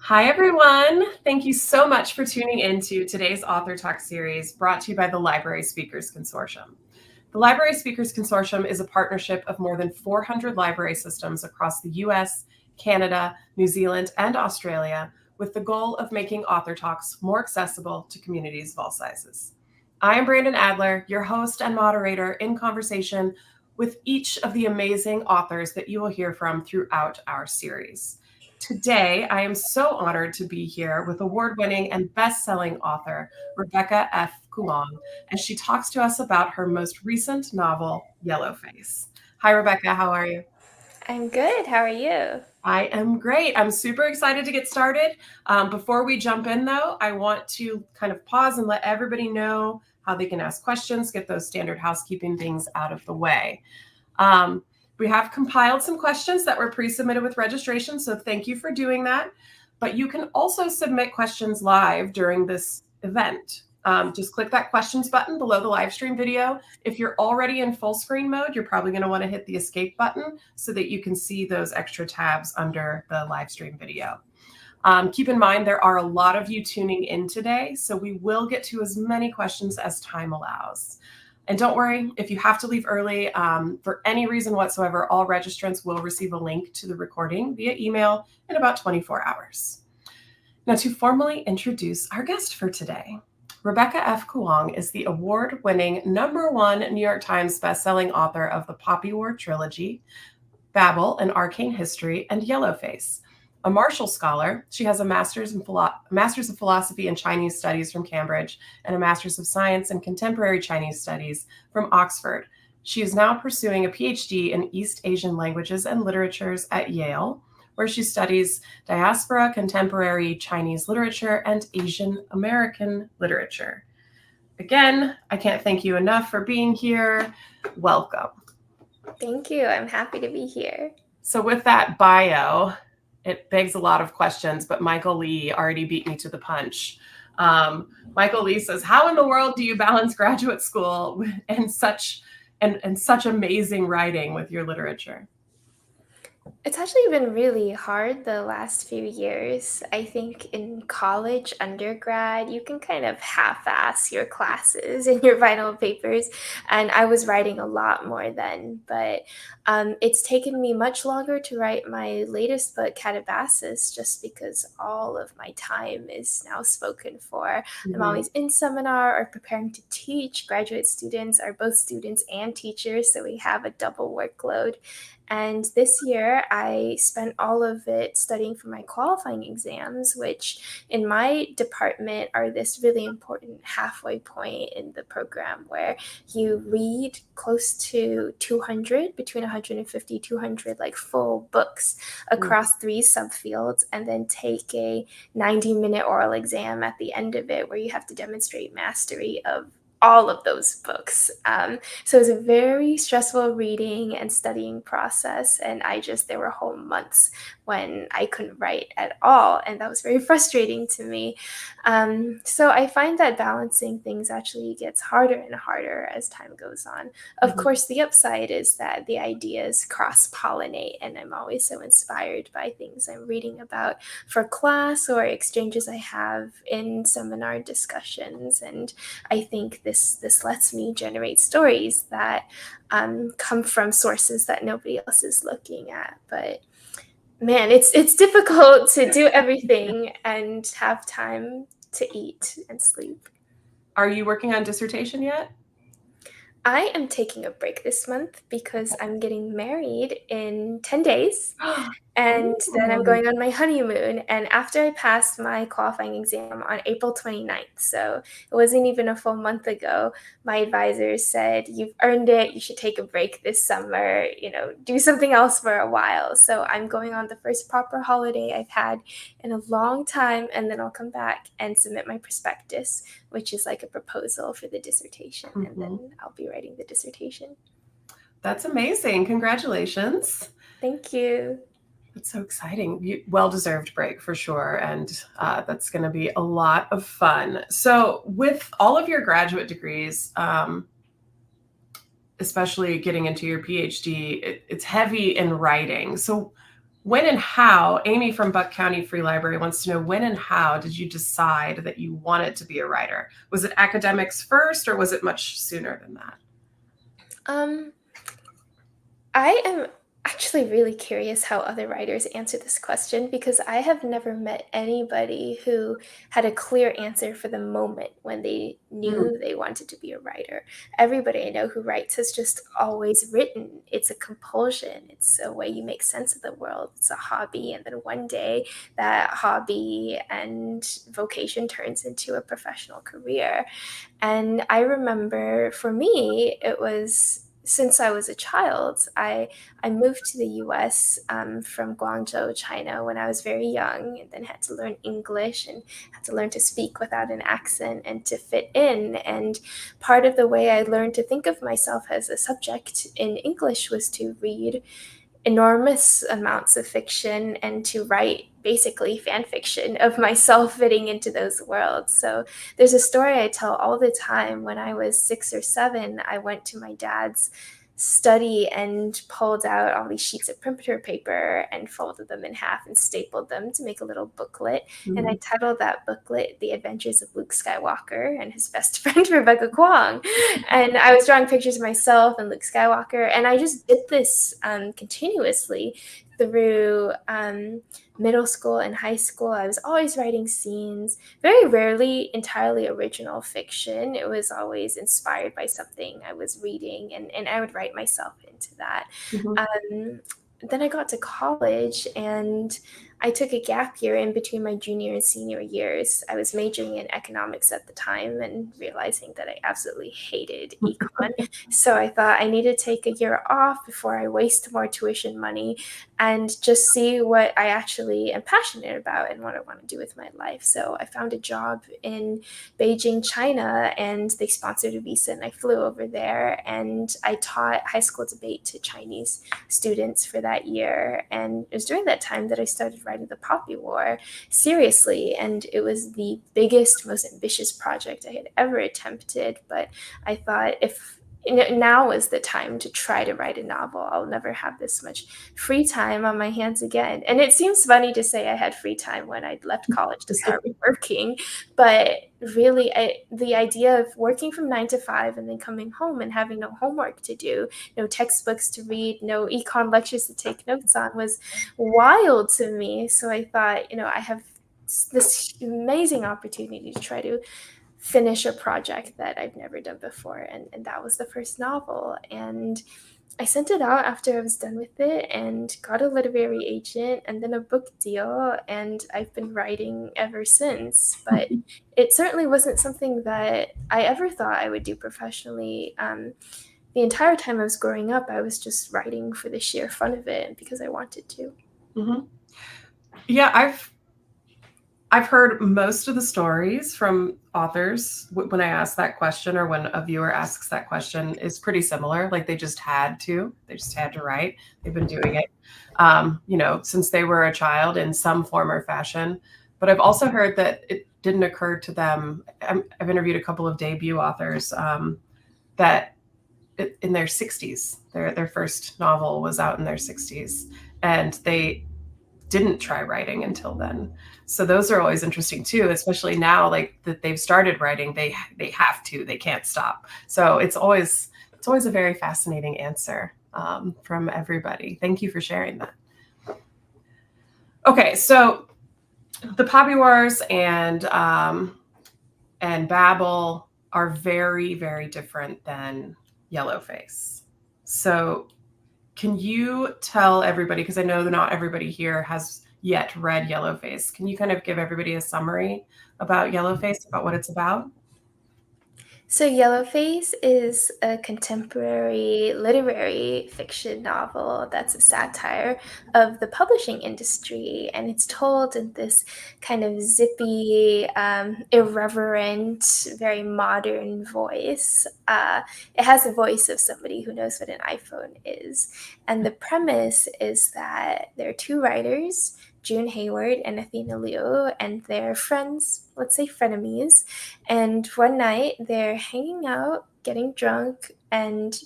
Hi, everyone. Thank you so much for tuning into today's Author Talk series brought to you by the Library Speakers Consortium. The Library Speakers Consortium is a partnership of more than 400 library systems across the US, Canada, New Zealand, and Australia, with the goal of making Author Talks more accessible to communities of all sizes. I am Brandon Adler, your host and moderator in conversation with each of the amazing authors that you will hear from throughout our series. Today, I am so honored to be here with award-winning and best-selling author Rebecca F. Kuang, as she talks to us about her most recent novel, Yellowface. Hi, Rebecca. How are you? I'm good. How are you? I am great. I'm super excited to get started. Before we jump in, though, I want to kind of pause and let everybody know how they can ask questions, get those standard housekeeping things out of the way. Um, we have compiled some questions that were pre-submitted with registration, so thank you for doing that. But you can also submit questions live during this event. Just click that questions button below the live stream video. If you're already in full screen mode, you're probably going to want to hit the escape button so that you can see those extra tabs under the live stream video. Keep in mind, there are a lot of you tuning in today, so we will get to as many questions as time allows. And don't worry, if you have to leave early for any reason whatsoever, all registrants will receive a link to the recording via email in about 24 hours. Now, to formally introduce our guest for today, Rebecca F. Kuang is the award-winning #1 New York Times bestselling author of the Poppy War trilogy, Babel, An Arcane History, and Yellowface. A Marshall Scholar, she has a master's of philosophy and Chinese studies from Cambridge and a master's of science in contemporary Chinese studies from Oxford. She is now pursuing a PhD in East Asian languages and literatures at Yale, where she studies diaspora, contemporary Chinese literature, and Asian American literature. Again, I can't thank you enough for being here. Welcome. Thank you. I'm happy to be here. So with that bio, it begs a lot of questions, but Michael Lee already beat me to the punch. Michael Lee says, how in the world do you balance graduate school and such amazing writing with your literature? It's actually been really hard the last few years. I think in college, undergrad, you can kind of half-ass your classes and your final papers, and I was writing a lot more then, but it's taken me much longer to write my latest book, Catabasis, just because all of my time is now spoken for. I'm always in seminar or preparing to teach. Graduate students are both students and teachers, so we have a double workload. And this year, I spent all of it studying for my qualifying exams, which in my department are this really important halfway point in the program where you read close to 200, between 150, 200, like full books across 3 subfields, and then take a 90-minute oral exam at the end of it where you have to demonstrate mastery of all of those books. So it was a very stressful reading and studying process. And there were whole months when I couldn't write at all. And that was very frustrating to me. So I find that balancing things actually gets harder and harder as time goes on. Of course, the upside is that the ideas cross-pollinate, and I'm always so inspired by things I'm reading about for class or exchanges I have in seminar discussions. And I think this lets me generate stories that come from sources that nobody else is looking at. But man, it's difficult to do everything and have time to eat and sleep. Are you working on dissertation yet? I am taking a break this month because I'm getting married in 10 days. And then I'm going on my honeymoon. And after I passed my qualifying exam on April 29th, so it wasn't even a full month ago, my advisor said, you've earned it. You should take a break this summer, do something else for a while. So I'm going on the first proper holiday I've had in a long time. And then I'll come back and submit my prospectus, which is like a proposal for the dissertation. And then I'll be writing the dissertation. That's amazing. Congratulations. Thank you. That's so exciting. Well-deserved break for sure. And that's going to be a lot of fun. So with all of your graduate degrees, especially getting into your PhD, it's heavy in writing. So when and how, Amy from Buck County Free Library wants to know, when and how did you decide that you wanted to be a writer? Was it academics first, or was it much sooner than that? Um, I am actually really curious how other writers answer this question because I have never met anybody who had a clear answer for the moment when they Mm, knew they wanted to be a writer. Everybody I know who writes has just always written. It's a compulsion, it's a way you make sense of the world, it's a hobby. And then one day that hobby and vocation turns into a professional career. And I remember for me, it was since I was a child. I moved to the US from Guangzhou, China, when I was very young, and then had to learn English and had to learn to speak without an accent and to fit in. And part of the way I learned to think of myself as a subject in English was to read enormous amounts of fiction and to write basically fan fiction of myself fitting into those worlds. So there's a story I tell all the time. When I was 6 or 7, I went to my dad's study and pulled out all these sheets of printer paper and folded them in half and stapled them to make a little booklet. And I mhm. titled that booklet The Adventures of Luke Skywalker and his best friend Rebecca Kuang. And I was drawing pictures of myself and Luke Skywalker, and I just did this continuously through middle school and high school. I was always writing scenes, very rarely entirely original fiction. It was always inspired by something I was reading, and I would write myself into that. Mhm. Um, then I got to college and I took a gap year in between my junior and senior years. I was majoring in economics at the time and realizing that I absolutely hated econ. So I thought I needed to take a year off before I waste more tuition money and just see what I actually am passionate about and what I want to do with my life. So I found a job in Beijing, China, and they sponsored a visa, and I flew over there and I taught high school debate to Chinese students for that year. And it was during that time that I started writing The Poppy War seriously. And it was the biggest, most ambitious project I had ever attempted. But I thought if now is the time to try to write a novel. I'll never have this much free time on my hands again. And it seems funny to say I had free time when I'd left college to start working, but really the idea of working from 9 to 5 and then coming home and having no homework to do, no textbooks to read, no econ lectures to take notes on was wild to me. So I thought, I have this amazing opportunity to try to finish a project that I've never done before. And that was the first novel. And I sent it out after I was done with it and got a literary agent and then a book deal. And I've been writing ever since. But it certainly wasn't something that I ever thought I would do professionally. The entire time I was growing up, I was just writing for the sheer fun of it and because I wanted to. Mhm. Yeah, I've heard most of the stories from authors when I ask that question, or when a viewer asks that question, is pretty similar. Like they just had to. They just had to write. They've been doing it, since they were a child in some form or fashion. But I've also heard that it didn't occur to them. I've interviewed a couple of debut authors that in their 60s, their first novel was out in their 60s, and they didn't try writing until then. So those are always interesting too, especially now, like that they've started writing, they have to, they can't stop. So it's always a very fascinating answer from everybody. Thank you for sharing that. Okay, so the Poppy Wars and Babel are very, very different than Yellowface. So can you tell everybody, because I know that not everybody here has yet read Yellowface, can you kind of give everybody a summary about Yellowface, about what it's about? So, Yellowface is a contemporary literary fiction novel that's a satire of the publishing industry. And it's told in this kind of zippy, irreverent, very modern voice. It has the voice of somebody who knows what an iPhone is. And the premise is that there are two writers, June Hayward and Athena Liu, and they're friends, let's say frenemies. And one night they're hanging out, getting drunk, and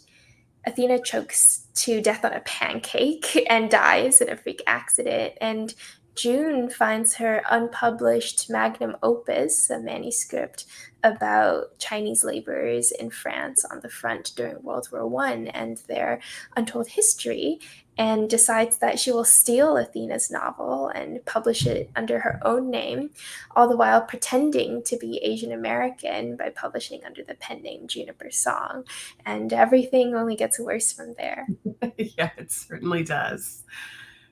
Athena chokes to death on a pancake and dies in a freak accident. And June finds her unpublished magnum opus, a manuscript about Chinese laborers in France on the front during World War One and their untold history, and decides that she will steal Athena's novel and publish it under her own name, all the while pretending to be Asian American by publishing under the pen name Juniper Song. And everything only gets worse from there. Yeah, it certainly does.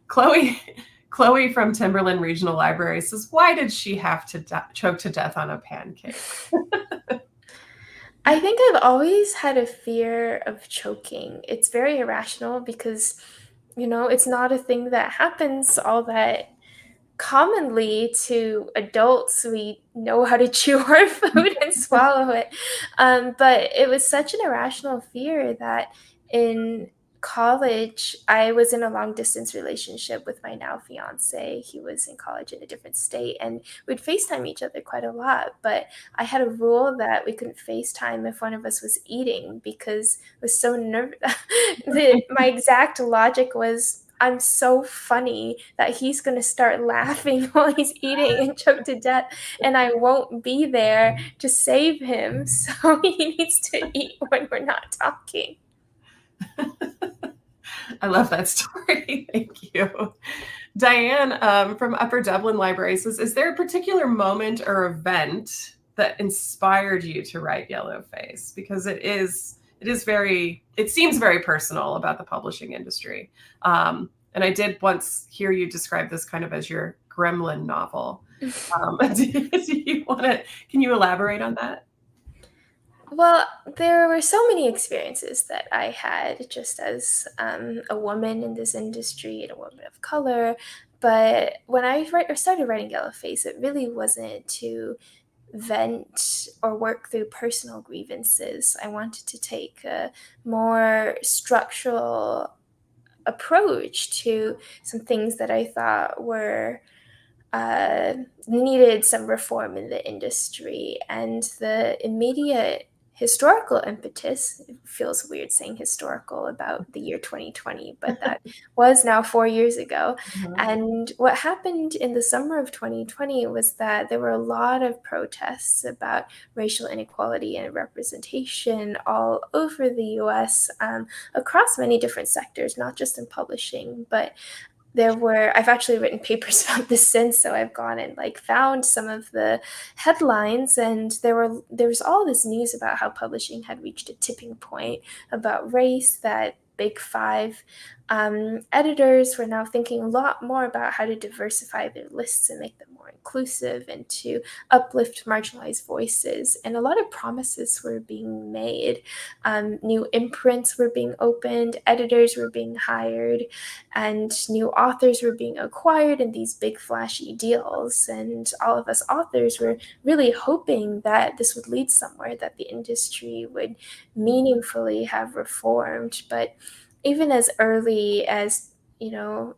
Chloe, Chloe from Timberland Regional Library says, "Why did she have to choke to death on a pancake?" I think I've always had a fear of choking. It's very irrational because, it's not a thing that happens all that commonly to adults. We know how to chew our food and swallow it. But it was such an irrational fear that in college, I was in a long distance relationship with my now fiance. He was in college in a different state, and we'd FaceTime each other quite a lot. But I had a rule that we couldn't FaceTime if one of us was eating because I was so nervous. My exact logic was, I'm so funny that he's going to start laughing while he's eating and choke to death, and I won't be there to save him. So he needs to eat when we're not talking. I love that story. Thank you. Diane from Upper Dublin Library says, "Is there a particular moment or event that inspired you to write Yellowface? Because it seems very personal about the publishing industry. And I did once hear you describe this kind of as your gremlin novel. Can you elaborate on that?" Well, there were so many experiences that I had just as a woman in this industry and a woman of color. But when I started writing Yellowface, it really wasn't to vent or work through personal grievances. I wanted to take a more structural approach to some things that I thought were needed some reform in the industry. And the immediate historical impetus, it feels weird saying historical about the year 2020, but that was now 4 years ago. Mhm. And what happened in the summer of 2020 was that there were a lot of protests about racial inequality and representation all over the US, across many different sectors, not just in publishing, but I've actually written papers about this since, so I've gone and found some of the headlines, and there was all this news about how publishing had reached a tipping point about race, that Big Five editors were now thinking a lot more about how to diversify their lists and make them more inclusive and to uplift marginalized voices. And a lot of promises were being made. New imprints were being opened, editors were being hired, and new authors were being acquired in these big flashy deals. And all of us authors were really hoping that this would lead somewhere, that the industry would meaningfully have reformed. But even as early as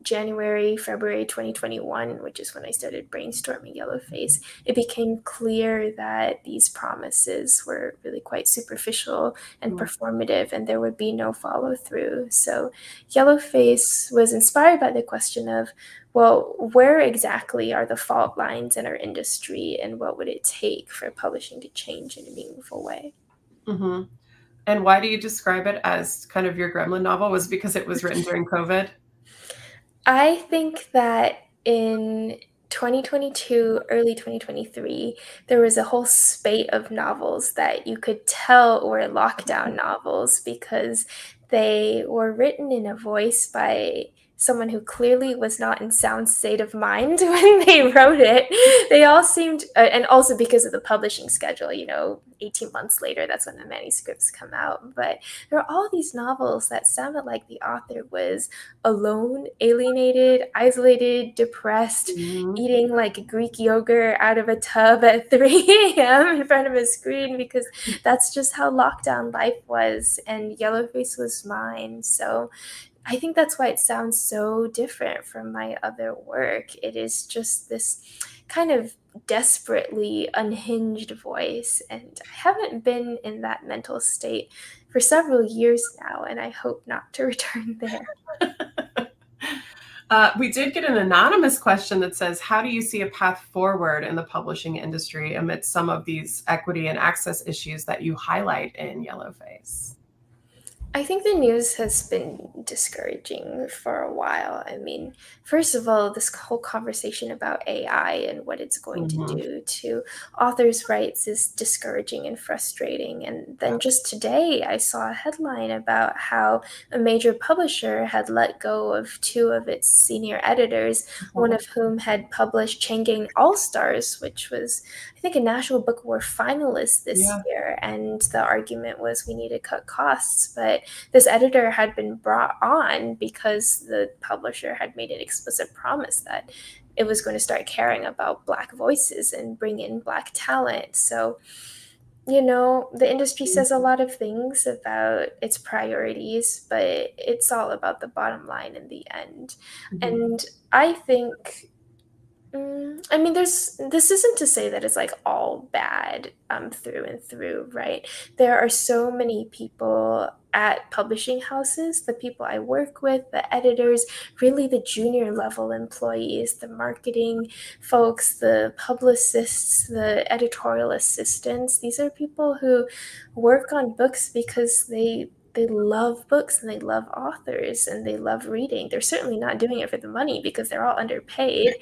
January, February 2021, which is when I started brainstorming Yellowface, it became clear that these promises were really quite superficial and performative, and there would be no follow through. So Yellowface was inspired by the question of, well, where exactly are the fault lines in our industry, and what would it take for publishing to change in a meaningful way? Mm-hmm. And why do you describe it as kind of your gremlin novel? Was it because it was written during COVID? I think that in 2022, early 2023, there was a whole spate of novels that you could tell were lockdown novels because they were written in a voice by someone who clearly was not in sound state of mind when they wrote it. They all seemed, and also because of the publishing schedule, 18 months later, that's when the manuscripts come out. But there are all these novels that sounded like the author was alone, alienated, isolated, depressed, Mhm. eating Greek yogurt out of a tub at 3 a.m. in front of a screen because that's just how lockdown life was. And Yellowface was mine. So I think that's why it sounds so different from my other work. It is just this kind of desperately unhinged voice. And I haven't been in that mental state for several years now, and I hope not to return there. We did get an anonymous question that says, how do you see a path forward in the publishing industry amidst some of these equity and access issues that you highlight in Yellowface? I think the news has been discouraging for a while. I mean, first of all, this whole conversation about AI and what it's going to Mhm. do to authors' rights is discouraging and frustrating. And then just today, I saw a headline about how a major publisher had let go of two of its senior editors, one of whom had published Chain Gang All Stars, which was, I think, a National Book Award finalist this Yeah. year. And the argument was we need to cut costs. But this editor had been brought on because the publisher had made an explicit promise that it was going to start caring about Black voices and bring in Black talent. So, the industry says a lot of things about its priorities, but it's all about the bottom line in the end. Mhm. And I think I mean, this isn't to say that it's like all bad through and through, right? There are so many people at publishing houses, the people I work with, the editors, really the junior level employees, the marketing folks, the publicists, the editorial assistants. These are people who work on books because they love books and they love authors and they love reading. They're certainly not doing it for the money because they're all underpaid.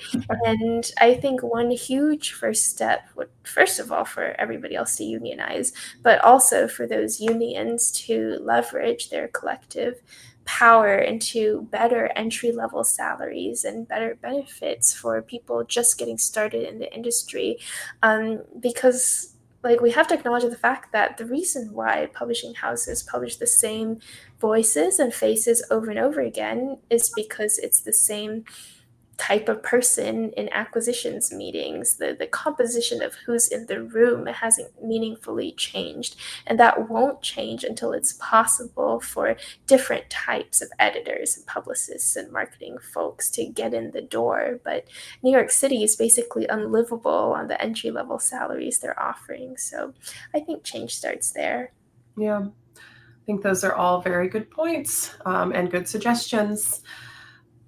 And I think one huge first step would, first of all, for everybody else to unionize, but also for those unions to leverage their collective power into better entry level salaries and better benefits for people just getting started in the industry. Because like we have to acknowledge the fact that the reason why publishing houses publish the same voices and faces over and over again is because it's the same type of person in acquisitions meetings. The composition of who's in the room hasn't meaningfully changed. And that won't change until it's possible for different types of editors and publicists and marketing folks to get in the door. But New York City is basically unlivable on the entry level salaries they're offering. So I think change starts there. Yeah. I think those are all very good points and good suggestions.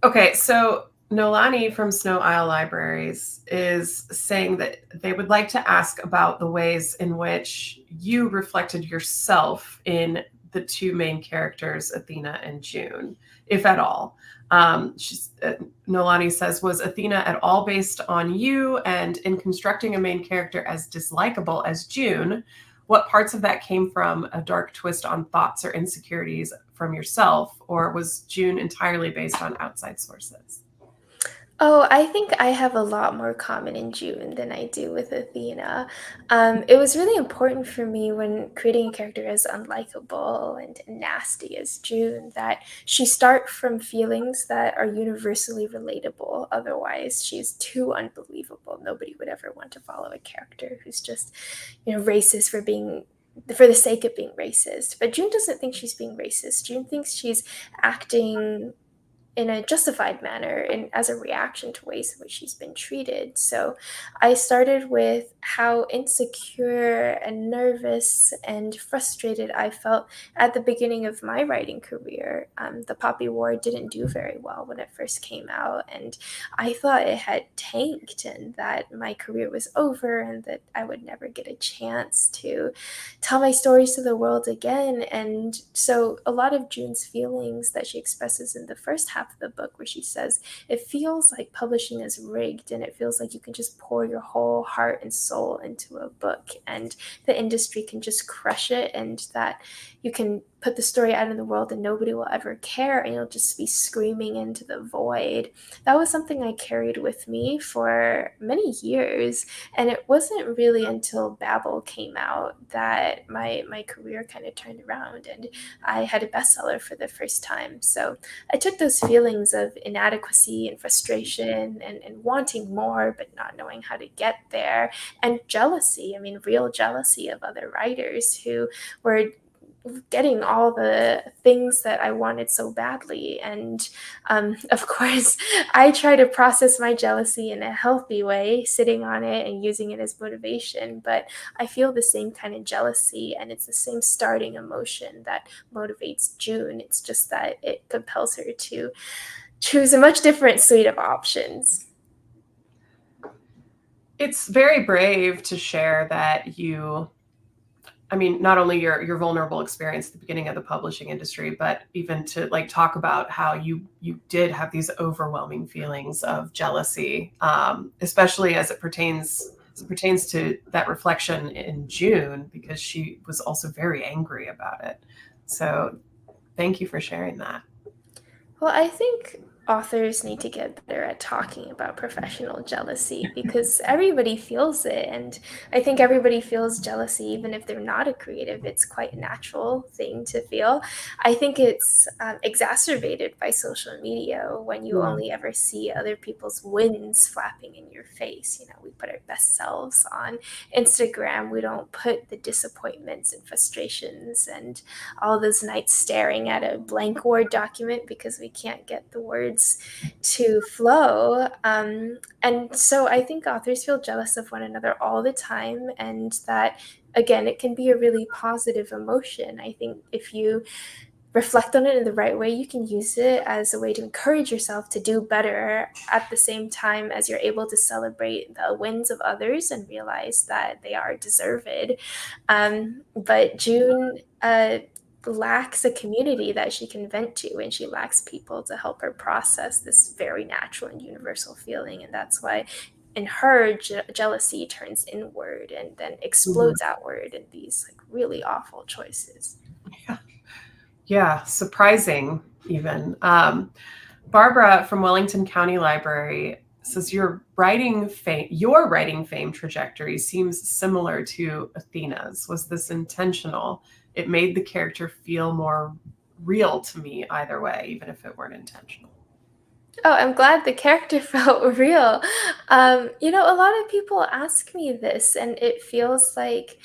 Okay, so Nolani from Snow Isle Libraries is saying that they would like to ask about the ways in which you reflected yourself in the two main characters, Athena and June, if at all. Nolani says, was Athena at all based on you? And in constructing a main character as dislikable as June, what parts of that came from a dark twist on thoughts or insecurities from yourself, or was June entirely based on outside sources? Oh, I think I have a lot more common in June than I do with Athena. It was really important for me when creating a character as unlikable and nasty as June that she start from feelings that are universally relatable. Otherwise, she's too unbelievable. Nobody would ever want to follow a character who's just, racist for the sake of being racist. But June doesn't think she's being racist. June thinks she's acting in a justified manner and as a reaction to ways in which she's been treated. So I started with how insecure and nervous and frustrated I felt at the beginning of my writing career. The Poppy War didn't do very well when it first came out, and I thought it had tanked and that my career was over and that I would never get a chance to tell my stories to the world again. And so a lot of June's feelings that she expresses in the first half of the book, where she says, it feels like publishing is rigged and it feels like you can just pour your whole heart and soul into a book and the industry can just crush it, and that you can put the story out in the world and nobody will ever care and you'll just be screaming into the void. That was something I carried with me for many years. And it wasn't really until Babel came out that my career kind of turned around and I had a bestseller for the first time. So I took those feelings of inadequacy and frustration and wanting more, but not knowing how to get there, and jealousy. I mean, real jealousy of other writers who were getting all the things that I wanted so badly. And of course, I try to process my jealousy in a healthy way, sitting on it and using it as motivation. But I feel the same kind of jealousy, and it's the same starting emotion that motivates June. It's just that it compels her to choose a much different suite of options. It's very brave to share that not only your vulnerable experience at the beginning of the publishing industry, but even to like talk about how you did have these overwhelming feelings of jealousy, especially as it pertains to that reflection in June, because she was also very angry about it. So thank you for sharing that. Well, I think authors need to get better at talking about professional jealousy because everybody feels it. And I think everybody feels jealousy, even if they're not a creative. It's quite a natural thing to feel. I think it's exacerbated by social media when you Mm. only ever see other people's wins flapping in your face. You know, we put our best selves on Instagram, we don't put the disappointments and frustrations and all those nights staring at a blank Word document because we can't get the words to flow. And so I think authors feel jealous of one another all the time, and that, again, it can be a really positive emotion. I think if you reflect on it in the right way, you can use it as a way to encourage yourself to do better at the same time as you're able to celebrate the wins of others and realize that they are deserved. But June lacks a community that she can vent to, and she lacks people to help her process this very natural and universal feeling. And that's why in her, jealousy turns inward and then Mhm. explodes outward in these like really awful choices. Yeah. Yeah, surprising even. Barbara from Wellington County Library says your writing fame trajectory seems similar to Athena's. Was this intentional? It made the character feel more real to me either way, even if it weren't intentional. Oh, I'm glad the character felt real. A lot of people ask me this, and it feels like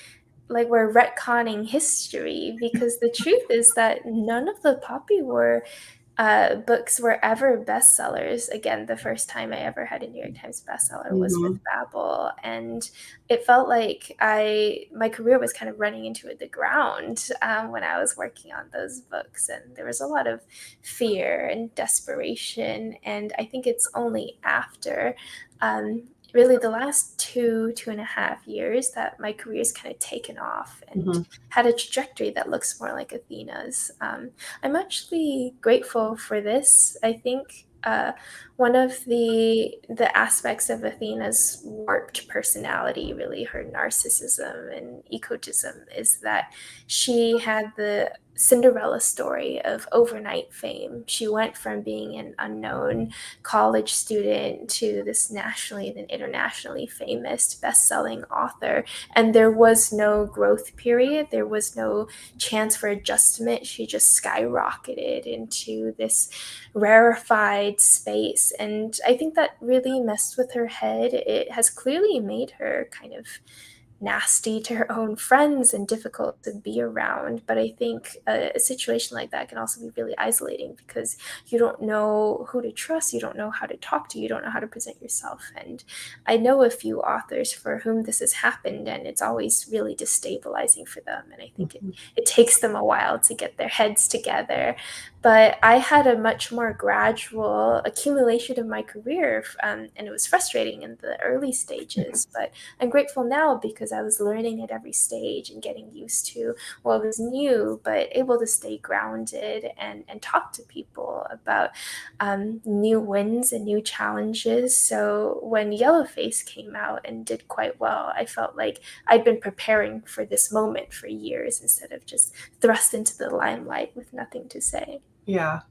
we're retconning history because the truth is that none of the Poppy War books were ever bestsellers. Again, the first time I ever had a New York Times bestseller was with Mhm. Babel, and it felt like my career was kind of running into the ground when I was working on those books, and there was a lot of fear and desperation. And I think it's only after um, really the last 2.5 years that my career's kind of taken off and Mhm. had a trajectory that looks more like Athena's. I'm actually grateful for this. I think one of the aspects of Athena's warped personality, really her narcissism and egotism, is that she had the Cinderella story of overnight fame. She went from being an unknown college student to this nationally and internationally famous best-selling author, and there was no growth period. There was no chance for adjustment. She just skyrocketed into this rarefied space. And I think that really messed with her head. It has clearly made her kind of nasty to her own friends and difficult to be around. But I think a situation like that can also be really isolating because you don't know who to trust, you don't know how to talk to, you don't know how to present yourself. And I know a few authors for whom this has happened, and it's always really destabilizing for them. And I think Mhm. it takes them a while to get their heads together. But I had a much more gradual accumulation of my career, and it was frustrating in the early stages. But I'm grateful now because I was learning at every stage and getting used to what was new, but able to stay grounded and talk to people about new wins and new challenges. So when Yellowface came out and did quite well, I felt like I'd been preparing for this moment for years instead of just thrust into the limelight with nothing to say. Yeah.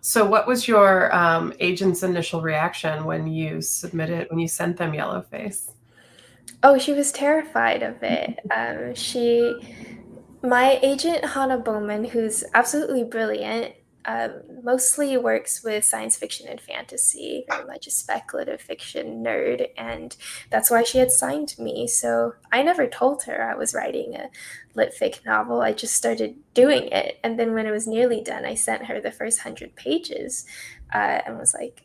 So what was your agent's initial reaction when when you sent them Yellowface? Oh, she was terrified of it. My agent, Hannah Bowman, who's absolutely brilliant, mostly works with science fiction and fantasy, very much a speculative fiction nerd, and that's why she had signed me. So I never told her I was writing a lit fic novel. I just started doing it, and then when it was nearly done, I sent her the first 100 pages, and was like,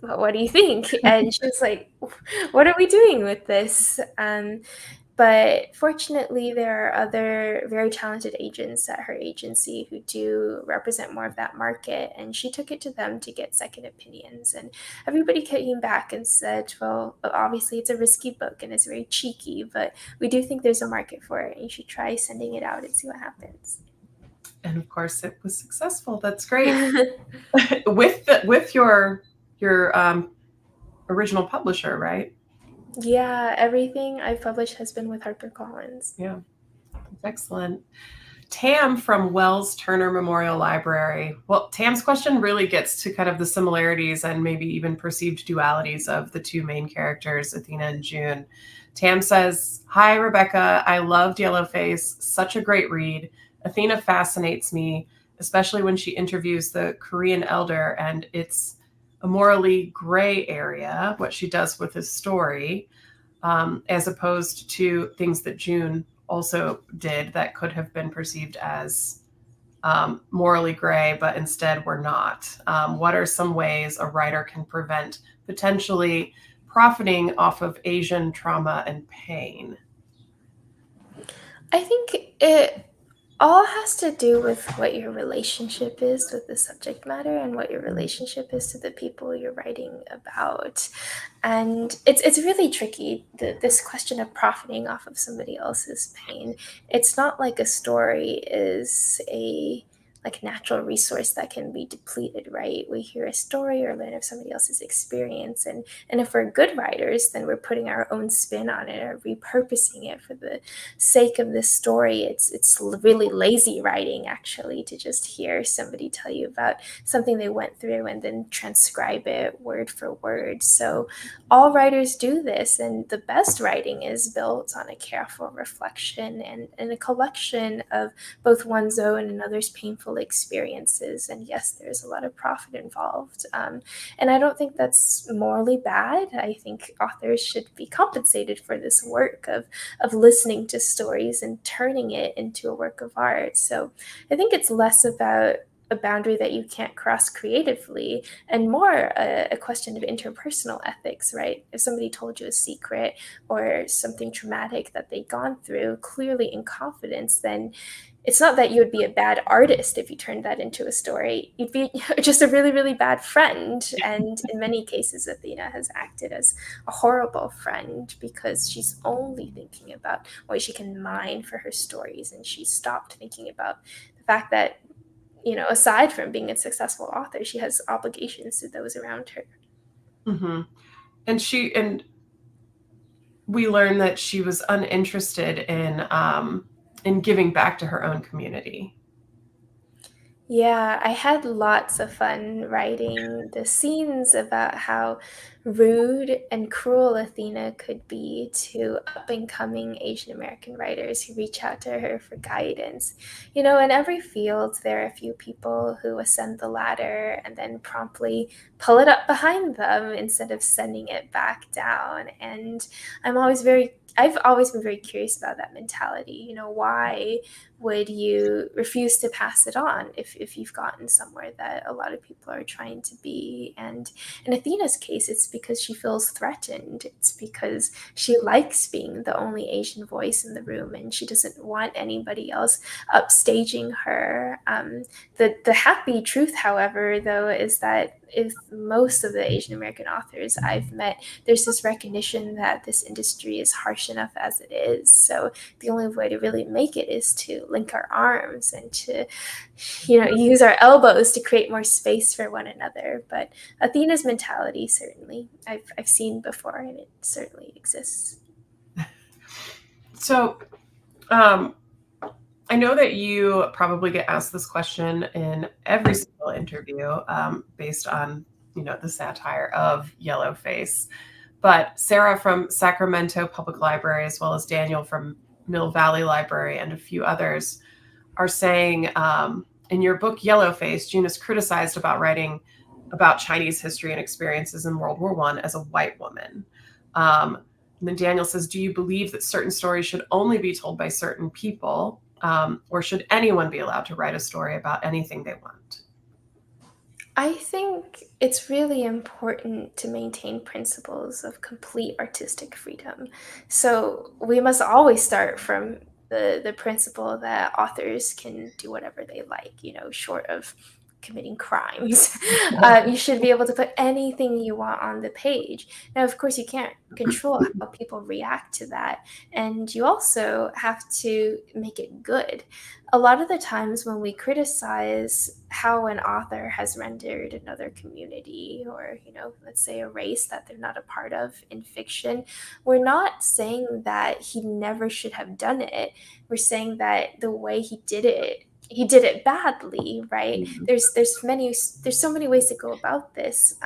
well, what do you think? And she was like, what are we doing with this? But fortunately, there are other very talented agents at her agency who do represent more of that market. And she took it to them to get second opinions. And everybody came back and said, well, obviously it's a risky book and it's very cheeky, but we do think there's a market for it. And you should try sending it out and see what happens. And of course, it was successful. That's great. with your original publisher, right? Yeah, everything I've published has been with HarperCollins. Yeah, excellent. Tam from Wells Turner Memorial Library. Well, Tam's question really gets to kind of the similarities and maybe even perceived dualities of the two main characters, Athena and June. Tam says, "Hi, Rebecca. I loved Yellowface. Such a great read. Athena fascinates me, especially when she interviews the Korean elder, and it's a morally gray area, what she does with his story, as opposed to things that June also did that could have been perceived as morally gray, but instead were not. What are some ways a writer can prevent potentially profiting off of Asian trauma and pain?" I think it all has to do with what your relationship is with the subject matter and what your relationship is to the people you're writing about. And it's really tricky, this question of profiting off of somebody else's pain. It's not like a story is a like natural resource that can be depleted, right? We hear a story or learn of somebody else's experience, and if we're good writers, then we're putting our own spin on it or repurposing it for the sake of this story. It's really lazy writing, actually, to just hear somebody tell you about something they went through and then transcribe it word for word. So all writers do this, and the best writing is built on a careful reflection and a collection of both one's own and others' painful experiences. And yes, there's a lot of profit involved. And I don't think that's morally bad. I think authors should be compensated for this work of listening to stories and turning it into a work of art. So I think it's less about a boundary that you can't cross creatively and more a question of interpersonal ethics, right? If somebody told you a secret or something traumatic that they'd gone through, clearly in confidence, then it's not that you would be a bad artist if you turned that into a story. You'd be just a really, really bad friend. And in many cases, Athena has acted as a horrible friend because she's only thinking about what she can mine for her stories. And she stopped thinking about the fact that, aside from being a successful author, she has obligations to those around her. Mm-hmm. And we learned that she was uninterested in giving back to her own community. Yeah, I had lots of fun writing the scenes about how rude and cruel Athena could be to up and coming Asian American writers who reach out to her for guidance. In every field, there are a few people who ascend the ladder and then promptly pull it up behind them instead of sending it back down. And I've always been very curious about that mentality. Why would you refuse to pass it on if you've gotten somewhere that a lot of people are trying to be? And in Athena's case, it's because she feels threatened. It's because she likes being the only Asian voice in the room, and she doesn't want anybody else upstaging her. The happy truth, however, though, is that if most of the Asian American authors I've met, there's this recognition that this industry is harsh enough as it is. So the only way to really make it is to link our arms and to, use our elbows to create more space for one another. But Athena's mentality, certainly, I've seen before, and it certainly exists. So, I know that you probably get asked this question in every single interview, based on, the satire of Yellowface. But Sarah from Sacramento Public Library, as well as Daniel from Mill Valley Library and a few others, are saying In your book, Yellowface, June is criticized about writing about Chinese history and experiences in World War I as a white woman. And then Daniel says, do you believe that certain stories should only be told by certain people, or should anyone be allowed to write a story about anything they want? I think it's really important to maintain principles of complete artistic freedom. So we must always start from the principle that authors can do whatever they like, short of committing crimes. You should be able to put anything you want on the page. Now, of course, you can't control how people react to that. And you also have to make it good. A lot of the times when we criticize how an author has rendered another community or, let's say a race that they're not a part of in fiction, we're not saying that he never should have done it. We're saying that the way he did it badly, right? Mhm. There's so many ways to go about this.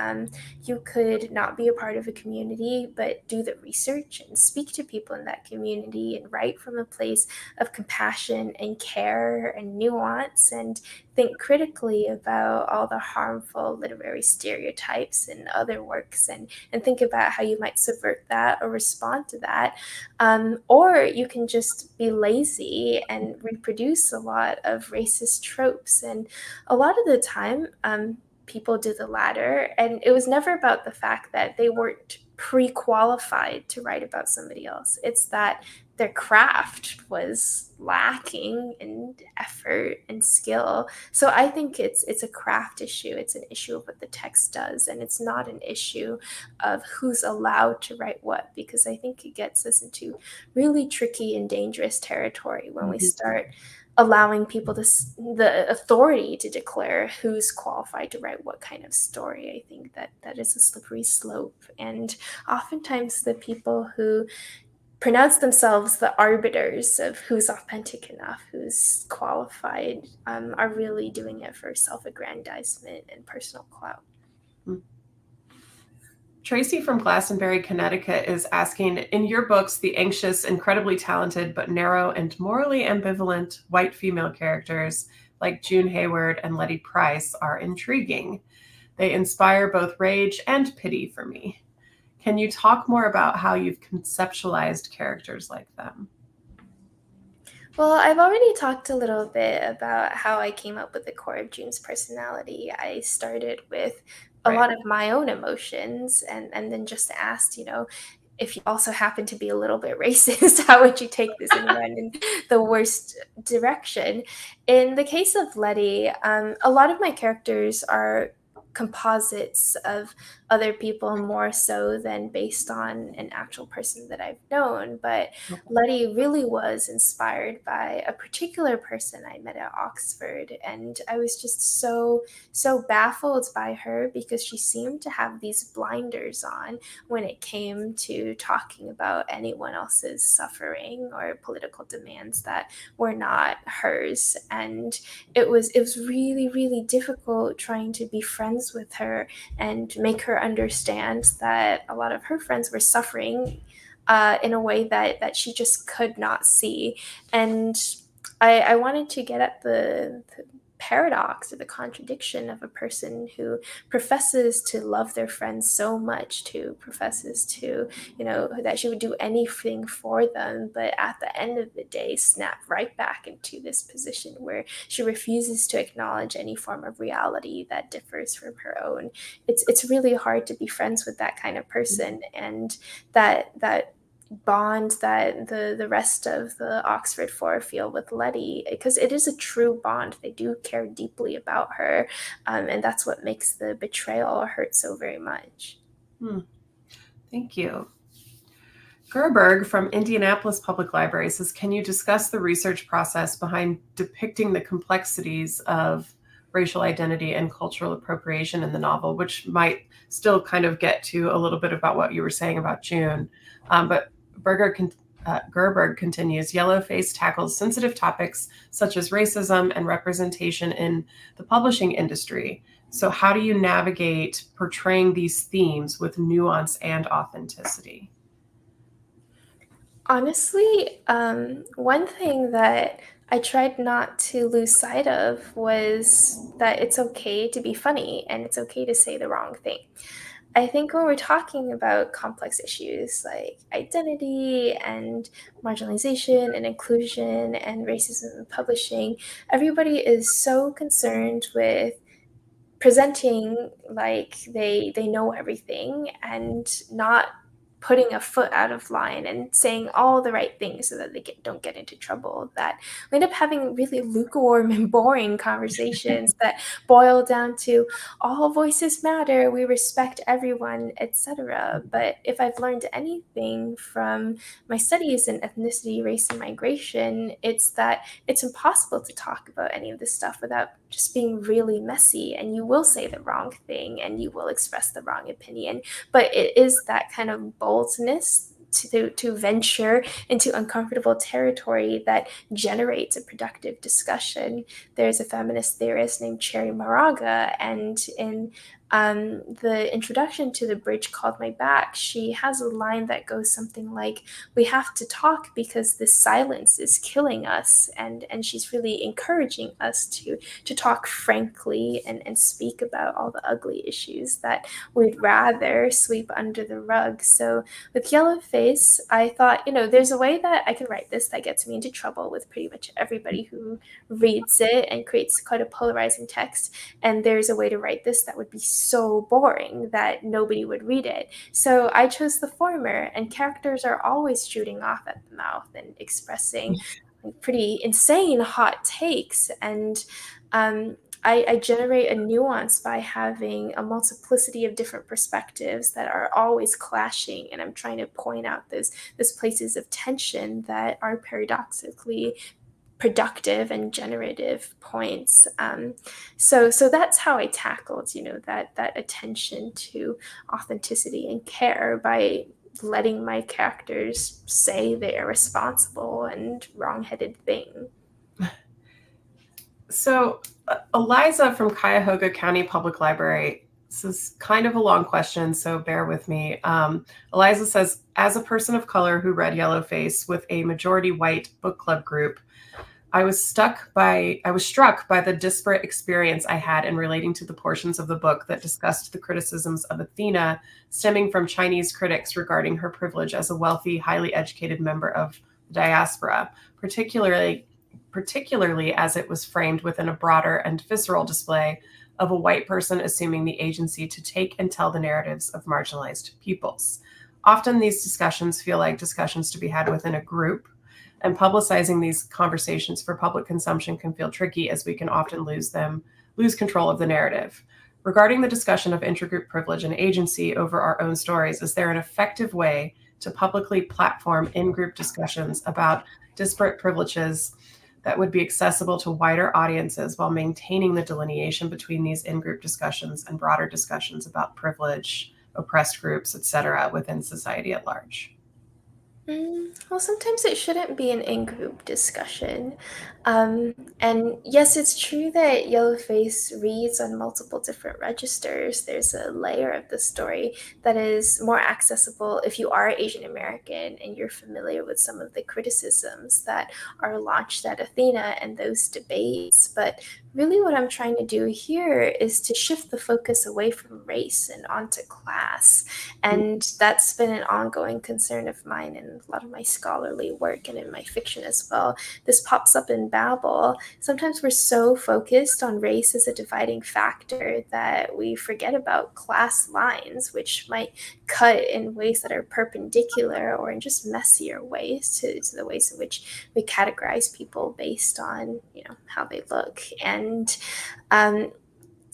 You could not be a part of a community, but do the research and speak to people in that community and write from a place of compassion and care and nuance, and think critically about all the harmful literary stereotypes in other works, and think about how you might subvert that or respond to that. Or you can just be lazy and reproduce a lot of racist tropes. And a lot of the time, people do the latter. And it was never about the fact that they weren't pre-qualified to write about somebody else. It's that their craft was lacking in effort and skill. So I think it's a craft issue. It's an issue of what the text does, and it's not an issue of who's allowed to write what, because I think it gets us into really tricky and dangerous territory when we start allowing people the authority to declare who's qualified to write what kind of story. I think that is a slippery slope, and oftentimes the people who pronounce themselves the arbiters of who's authentic enough, who's qualified, are really doing it for self-aggrandizement and personal clout. Tracy from Glastonbury, Connecticut is asking, in your books, the anxious, incredibly talented, but narrow and morally ambivalent white female characters like June Hayward and Letty Price are intriguing. They inspire both rage and pity for me. Can you talk more about how you've conceptualized characters like them? Well, I've already talked a little bit about how I came up with the core of June's personality. I started with a Right. lot of my own emotions, and then just asked, if you also happen to be a little bit racist, how would you take this and run in the worst direction? In the case of Letty, a lot of my characters are composites of other people more so than based on an actual person that I've known. But Letty really was inspired by a particular person I met at Oxford. And I was just so baffled by her because she seemed to have these blinders on when it came to talking about anyone else's suffering or political demands that were not hers. And it was really, really difficult trying to be friends with her and make her understand that a lot of her friends were suffering in a way that she just could not see. And I wanted to get at the paradox or the contradiction of a person who professes to love their friends so much, to professes to, that she would do anything for them, but at the end of the day snap right back into this position where she refuses to acknowledge any form of reality that differs from her own. It's really hard to be friends with that kind of person, and that bond that the rest of the Oxford Four feel with Letty, because it is a true bond. They do care deeply about her, and that's what makes the betrayal hurt so very much. Thank you. Gerberg from Indianapolis Public Library says, can you discuss the research process behind depicting the complexities of racial identity and cultural appropriation in the novel, which might still kind of get to a little bit about what you were saying about June. But Gerberg continues, Yellowface tackles sensitive topics such as racism and representation in the publishing industry. So how do you navigate portraying these themes with nuance and authenticity? Honestly, one thing that I tried not to lose sight of was that it's okay to be funny and it's okay to say the wrong thing. I think when we're talking about complex issues like identity and marginalization and inclusion and racism in publishing, everybody is so concerned with presenting like they know everything and not putting a foot out of line and saying all the right things so that don't get into trouble, that we end up having really lukewarm and boring conversations that boil down to all voices matter, we respect everyone, etc. But if I've learned anything from my studies in ethnicity, race, and migration, it's that it's impossible to talk about any of this stuff without just being really messy, and you will say the wrong thing and you will express the wrong opinion. But it is that kind of boldness to venture into uncomfortable territory that generates a productive discussion. There's a feminist theorist named Cherry Moraga, and in the introduction to The Bridge Called My Back, she has a line that goes something like, we have to talk because this silence is killing us. And she's really encouraging us to talk frankly and speak about all the ugly issues that we'd rather sweep under the rug. So with Yellowface, I thought, there's a way that I can write this that gets me into trouble with pretty much everybody who reads it and creates quite a polarizing text. And there's a way to write this that would be so boring that nobody would read it. So I chose the former, and characters are always shooting off at the mouth and expressing pretty insane hot takes. And I generate a nuance by having a multiplicity of different perspectives that are always clashing, and I'm trying to point out those places of tension that are paradoxically productive and generative points. So that's how I tackled, that attention to authenticity and care by letting my characters say the irresponsible and wrong-headed thing. So, Eliza from Cuyahoga County Public Library, this is kind of a long question, so bear with me. Eliza says, as a person of color who read Yellowface with a majority white book club group, I was struck by the disparate experience I had in relating to the portions of the book that discussed the criticisms of Athena stemming from Chinese critics regarding her privilege as a wealthy, highly educated member of the diaspora, particularly as it was framed within a broader and visceral display of a white person assuming the agency to take and tell the narratives of marginalized peoples. Often these discussions feel like discussions to be had within a group, and publicizing these conversations for public consumption can feel tricky, as we can often lose control of the narrative. Regarding the discussion of intergroup privilege and agency over our own stories, is there an effective way to publicly platform in-group discussions about disparate privileges that would be accessible to wider audiences while maintaining the delineation between these in-group discussions and broader discussions about privilege, oppressed groups, etc., within society at large? Well, sometimes it shouldn't be an in-group discussion. And yes, it's true that Yellowface reads on multiple different registers. There's a layer of the story that is more accessible if you are Asian American and you're familiar with some of the criticisms that are launched at Athena and those debates. But really, what I'm trying to do here is to shift the focus away from race and onto class. And that's been an ongoing concern of mine in a lot of my scholarly work and in my fiction as well. This pops up in Babel. Sometimes we're so focused on race as a dividing factor that we forget about class lines, which might cut in ways that are perpendicular or in just messier ways to the ways in which we categorize people based on, how they look. And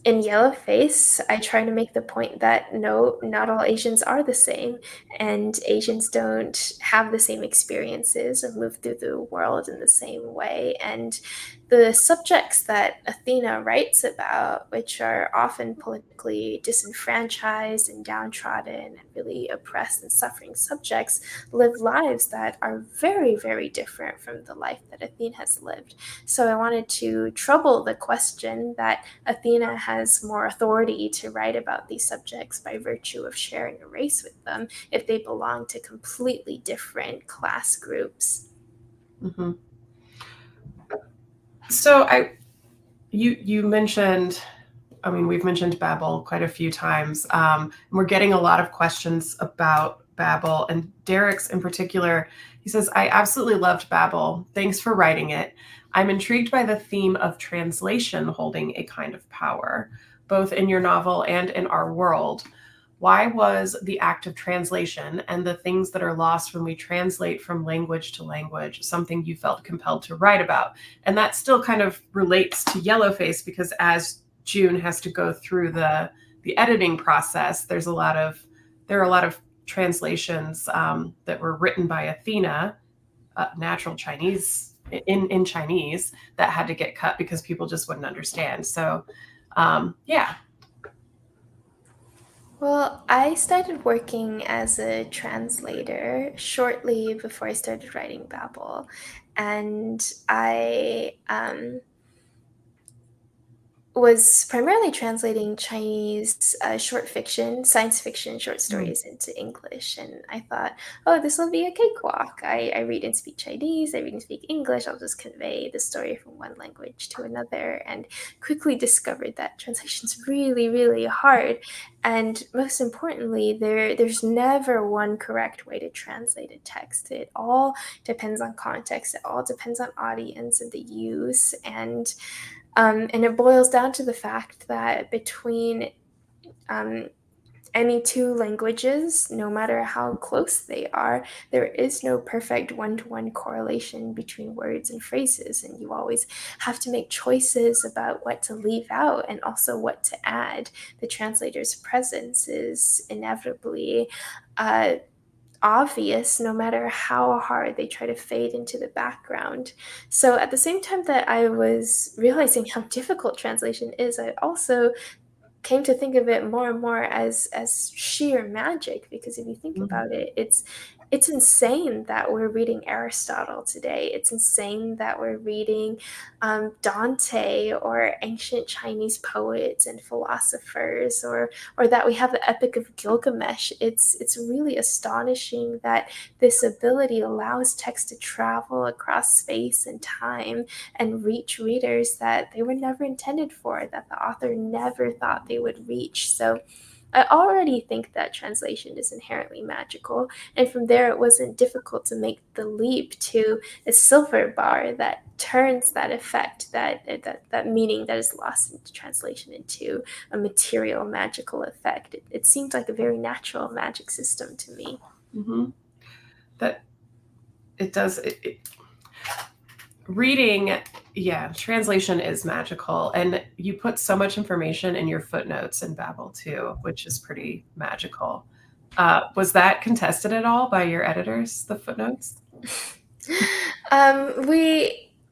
in Yellowface, I try to make the point that no, not all Asians are the same, and Asians don't have the same experiences or move through the world in the same way. And the subjects that Athena writes about, which are often politically disenfranchised and downtrodden and really oppressed and suffering subjects, live lives that are very, very different from the life that Athena has lived. So I wanted to trouble the question that Athena has more authority to write about these subjects by virtue of sharing a race with them if they belong to completely different class groups. Mm-hmm. So you mentioned, I mean, we've mentioned Babel quite a few times. We're getting a lot of questions about Babel, and Derek's in particular. He says, I absolutely loved Babel. Thanks for writing it. I'm intrigued by the theme of translation holding a kind of power, both in your novel and in our world. Why was the act of translation and the things that are lost when we translate from language to language something you felt compelled to write about? And that still kind of relates to Yellowface, because as June has to go through the editing process, there are a lot of translations that were written by Athena, natural Chinese in Chinese, that had to get cut because people just wouldn't understand. So yeah. Well, I started working as a translator shortly before I started writing Babel, and I was primarily translating Chinese short fiction, science fiction short stories into English. And I thought, oh, this will be a cakewalk. I read and speak Chinese, I read and speak English. I'll just convey the story from one language to another. And quickly discovered that translation's really, really hard. And most importantly, there's never one correct way to translate a text. It all depends on context, it all depends on audience and the use. And it boils down to the fact that between any two languages, no matter how close they are, there is no perfect one-to-one correlation between words and phrases. And you always have to make choices about what to leave out and also what to add. The translator's presence is inevitably obvious no matter how hard they try to fade into the background. So at the same time that I was realizing how difficult translation is, I also came to think of it more and more as sheer magic, because if you think about it, it's insane that we're reading Aristotle today. It's insane that we're reading Dante or ancient Chinese poets and philosophers, or that we have the Epic of Gilgamesh. It's really astonishing that this ability allows text to travel across space and time and reach readers that they were never intended for, that the author never thought they would reach. So I already think that translation is inherently magical, and from there it wasn't difficult to make the leap to a silver bar that turns that effect, that meaning that is lost into translation, into a material magical effect. It seemed like a very natural magic system to me. Mm-hmm. That it does. Reading, yeah, translation is magical, and you put so much information in your footnotes in Babel too, which is pretty magical. Was that contested at all by your editors, the footnotes?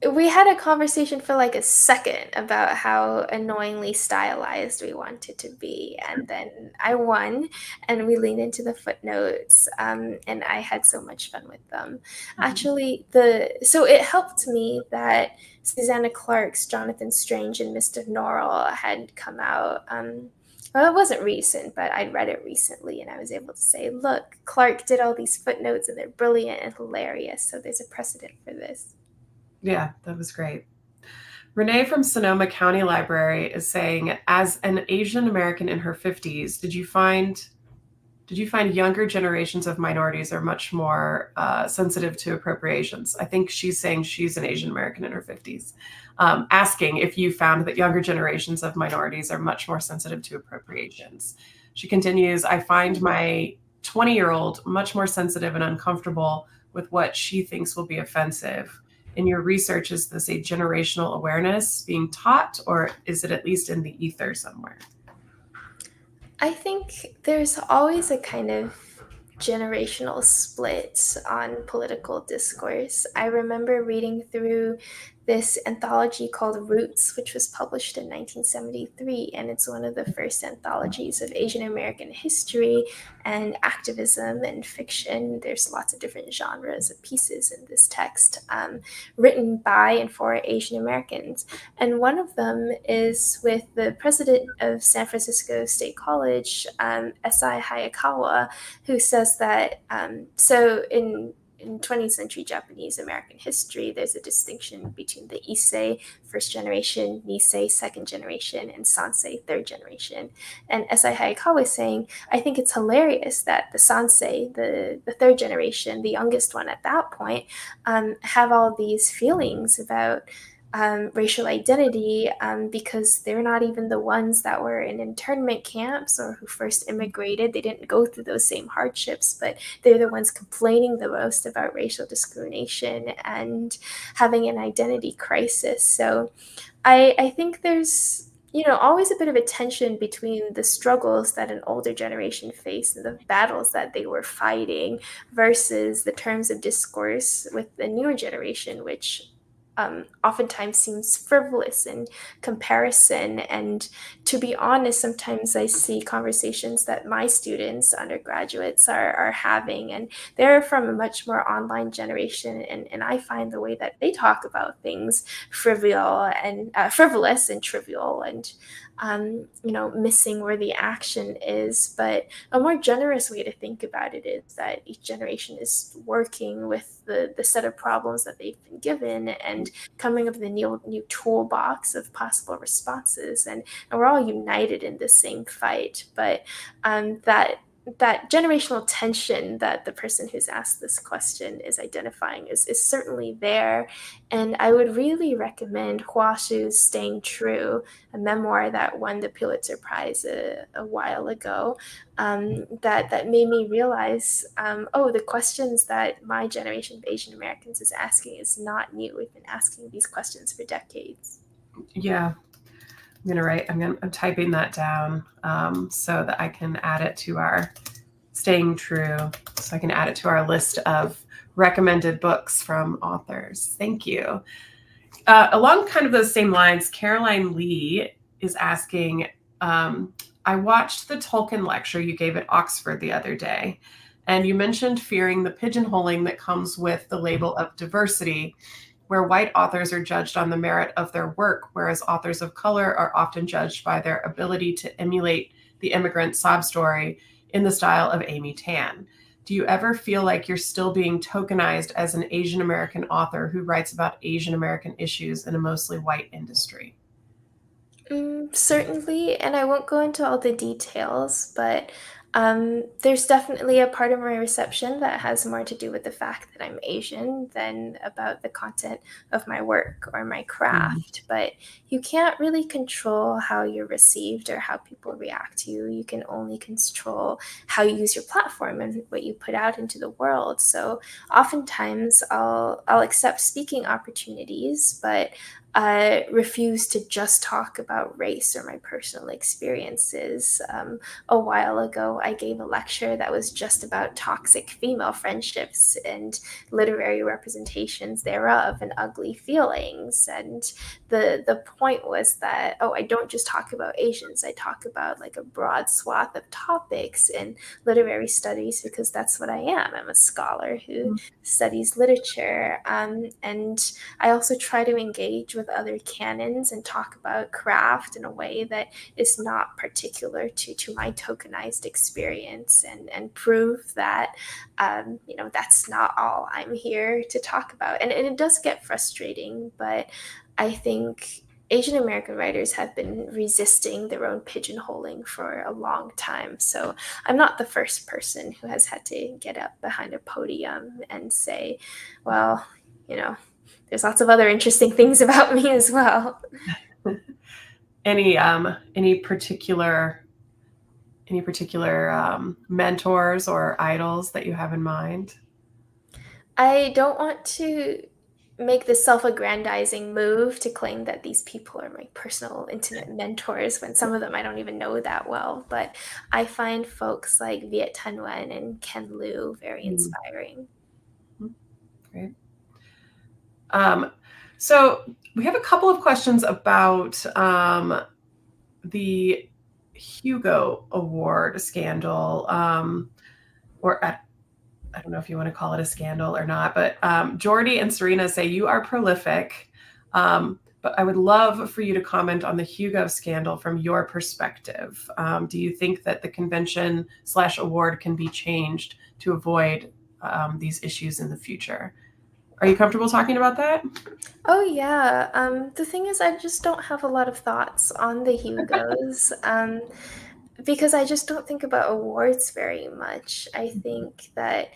We had a conversation for like a second about how annoyingly stylized we wanted to be, and then I won, and we leaned into the footnotes, and I had so much fun with them. Actually, so it helped me that Susanna Clarke's Jonathan Strange and Mr. Norrell had come out. Well, it wasn't recent, but I'd read it recently, and I was able to say, look, Clarke did all these footnotes, and they're brilliant and hilarious, so there's a precedent for this. Yeah, that was great. Renee from Sonoma County Library is saying, as an Asian American in her 50s, did you find younger generations of minorities are much more sensitive to appropriations? I think she's saying she's an Asian American in her 50s, asking if you found that younger generations of minorities are much more sensitive to appropriations. She continues, I find my 20-year-old much more sensitive and uncomfortable with what she thinks will be offensive. In your research, is this a generational awareness being taught, or is it at least in the ether somewhere? I think there's always a kind of generational split on political discourse. I remember reading through this anthology called Roots, which was published in 1973, and it's one of the first anthologies of Asian American history and activism and fiction. There's lots of different genres of pieces in this text, written by and for Asian Americans. And one of them is with the president of San Francisco State College, S.I. Hayakawa, who says that, so in 20th century Japanese American history, there's a distinction between the Issei, first generation, Nisei, second generation, and Sansei, third generation. And as Hayakawa was saying, I think it's hilarious that the Sansei, the third generation, the youngest one at that point, have all these feelings about racial identity because they're not even the ones that were in internment camps or who first immigrated. They didn't go through those same hardships, but they're the ones complaining the most about racial discrimination and having an identity crisis. So I think there's always a bit of a tension between the struggles that an older generation faced and the battles that they were fighting versus the terms of discourse with the newer generation, which oftentimes seems frivolous in comparison. And to be honest, sometimes I see conversations that my students, undergraduates, are having, and they're from a much more online generation. And I find the way that they talk about things frivolous and trivial and missing where the action is. But a more generous way to think about it is that each generation is working with the set of problems that they've been given and coming up with a new toolbox of possible responses. And we're all united in this same fight. But that generational tension that the person who's asked this question is identifying is certainly there. And I would really recommend Hua Shu's Staying True, a memoir that won the Pulitzer Prize a while ago, that made me realize, the questions that my generation of Asian Americans is asking is not new. We've been asking these questions for decades. Yeah. I'm typing that down so that I can add it to our Staying True. So I can add it to our list of recommended books from authors. Thank you. Along kind of those same lines, Caroline Lee is asking, I watched the Tolkien lecture you gave at Oxford the other day, and you mentioned fearing the pigeonholing that comes with the label of diversity, where white authors are judged on the merit of their work, whereas authors of color are often judged by their ability to emulate the immigrant sob story in the style of Amy Tan. Do you ever feel like you're still being tokenized as an Asian American author who writes about Asian American issues in a mostly white industry? Certainly, and I won't go into all the details, but there's definitely a part of my reception that has more to do with the fact that I'm Asian than about the content of my work or my craft. But you can't really control how you're received or how people react to you. You can only control how you use your platform and what you put out into the world. So oftentimes I'll accept speaking opportunities, but refuse to just talk about race or my personal experiences. A while ago, I gave a lecture that was just about toxic female friendships and literary representations thereof and ugly feelings. And the point was that, I don't just talk about Asians. I talk about like a broad swath of topics in literary studies because that's what I am. I'm a scholar who studies literature. And I also try to engage with other canons and talk about craft in a way that is not particular to my tokenized experience and prove that that's not all I'm here to talk about. And it does get frustrating, but I think Asian American writers have been resisting their own pigeonholing for a long time. So I'm not the first person who has had to get up behind a podium and say, well, there's lots of other interesting things about me as well. Any particular mentors or idols that you have in mind? I don't want to make the self-aggrandizing move to claim that these people are my personal intimate mentors when some of them I don't even know that well, but I find folks like Viet Thanh Nguyen and Ken Liu very inspiring. Great. So we have a couple of questions about the Hugo Award scandal, or I don't know if you want to call it a scandal or not, but Jordy and Serena say you are prolific, but I would love for you to comment on the Hugo scandal from your perspective. Do you think that the convention/award can be changed to avoid these issues in the future. Are you comfortable talking about that? Oh yeah. The thing is, I just don't have a lot of thoughts on the Hugos, because I just don't think about awards very much. I think that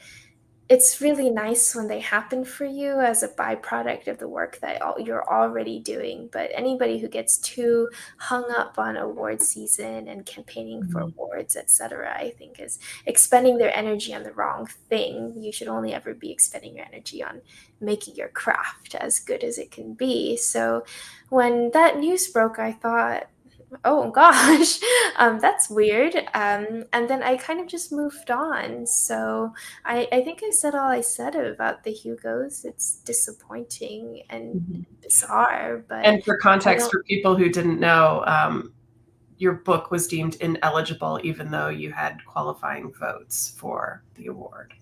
it's really nice when they happen for you as a byproduct of the work that you're already doing. But anybody who gets too hung up on award season and campaigning for awards, etc., I think is expending their energy on the wrong thing. You should only ever be expending your energy on making your craft as good as it can be. So when that news broke, I thought, oh gosh, that's weird. And then I kind of just moved on. So I think I said all I said about the Hugos. It's disappointing and bizarre, but And for context, for people who didn't know, your book was deemed ineligible even though you had qualifying votes for the award.